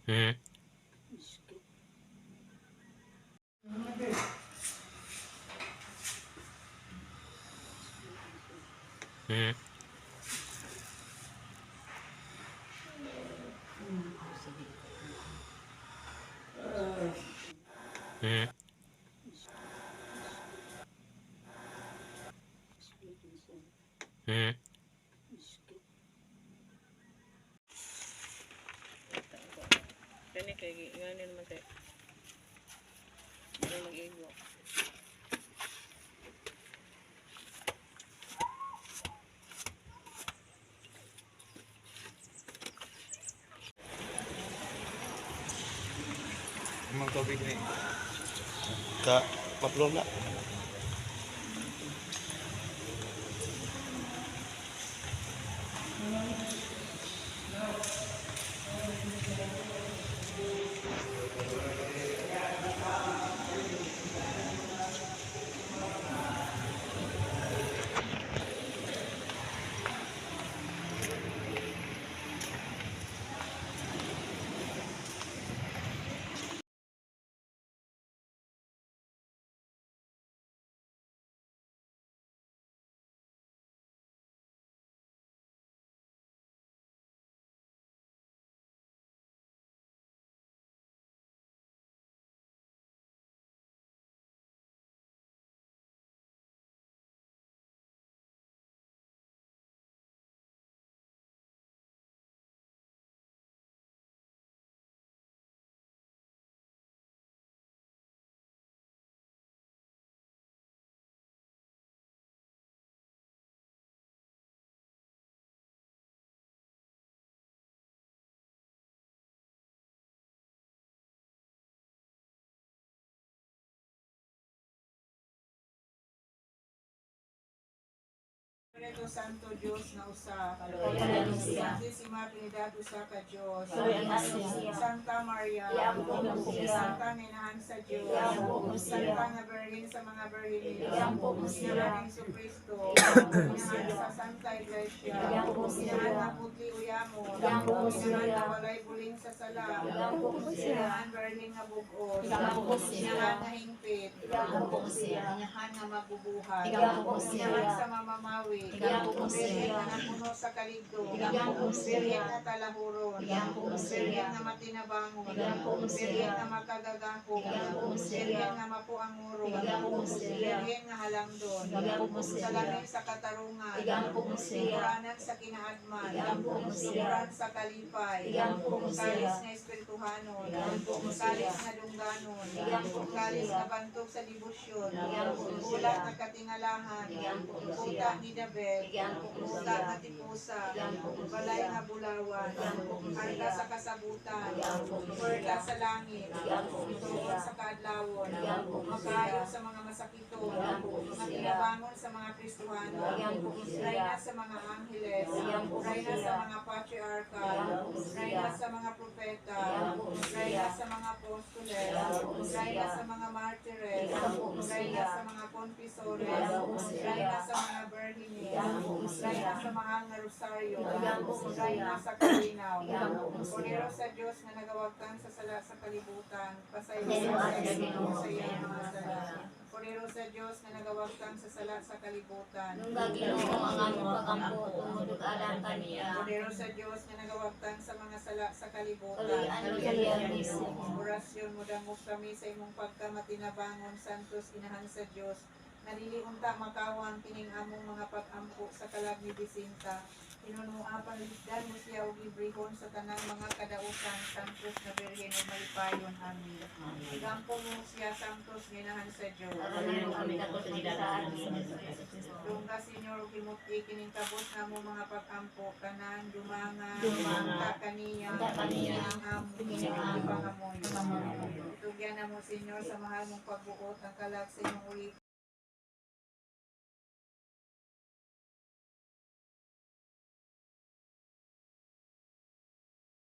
Hmm. Hmm. Hmm. Hmm. Kani kay ngani naman kay ano mag-igo. Emang tubig ni ka maplola. Espiritu Santo Dios na usa, Santisima Trinidad usa ka Dios, Santa Maria, Santa Ninahan sa Dios, Santa nga Birhen sa mga Birhen, Inahan Jesu Cristo, Inahan sa Santa Iglesia, Inahan na puti uyamon, Inahan na walay buling sa sala, Inahan Birhen nga bugos, Inahan na hingpit, Inahan nga mabubuhay, Inahan sa mamamawi, Birhen na napuno sa kaligdo, Birhen na talahuron, Birhen na matinabangon, Birhen na makagagakong, Birhen na mapuanguron, Birhen na halangdon, salamin sa katarungan, singuranan sa kinaadman, sumuran sa kalipay, kalis na espirituhanon, kalis na dungganon, kalis na bantog sa dibusyon, ulat na katingalahan, puta ni Dabel, puta na tipusa, balay na bulawan, arka sa kasabutan, puwerta sa langit, tugon sa kaadlawon, makayo sa mga masakiton, matinabangon sa mga Kristohano, rayna sa mga angheles, rayna sa mga patriarkal, rayna sa mga propeta, rayna sa mga apostoles, rayna sa mga martires, rayna sa mga confesores, rayna sa mga virgines, rayna sa mahal na rosaryo, rayna sa kalinaw, Cordero sa Diyos na nagawagtan sa sala sa kalibutan, pasayo sa iyang mga sala. Cordero sa Diyos na nagawagtan sa sala sa kalibutan, Cordero sa Diyos na nagawagtan sa mga sala sa kalibutan, orasyon mo dangog kami sa imong pagkamatinabangon, santos inahan sa Diyos, naliliunta makawan kining among mga pag-ampo sa kalag ni Bisinta, inunua panlisdan mo siya og librehon sa tanang mga kadausan, santos na Birhen o malipayon, amin. Igampo mo siya, santos ginahan sa Diyos. Dungga Senyor og himuti kining kabos namo mga pag-ampo kanan dumangan kaniya ang among ipangamoy. Tugyan namo Senyor sa mahal mong pagbuot ang kalag sa inyong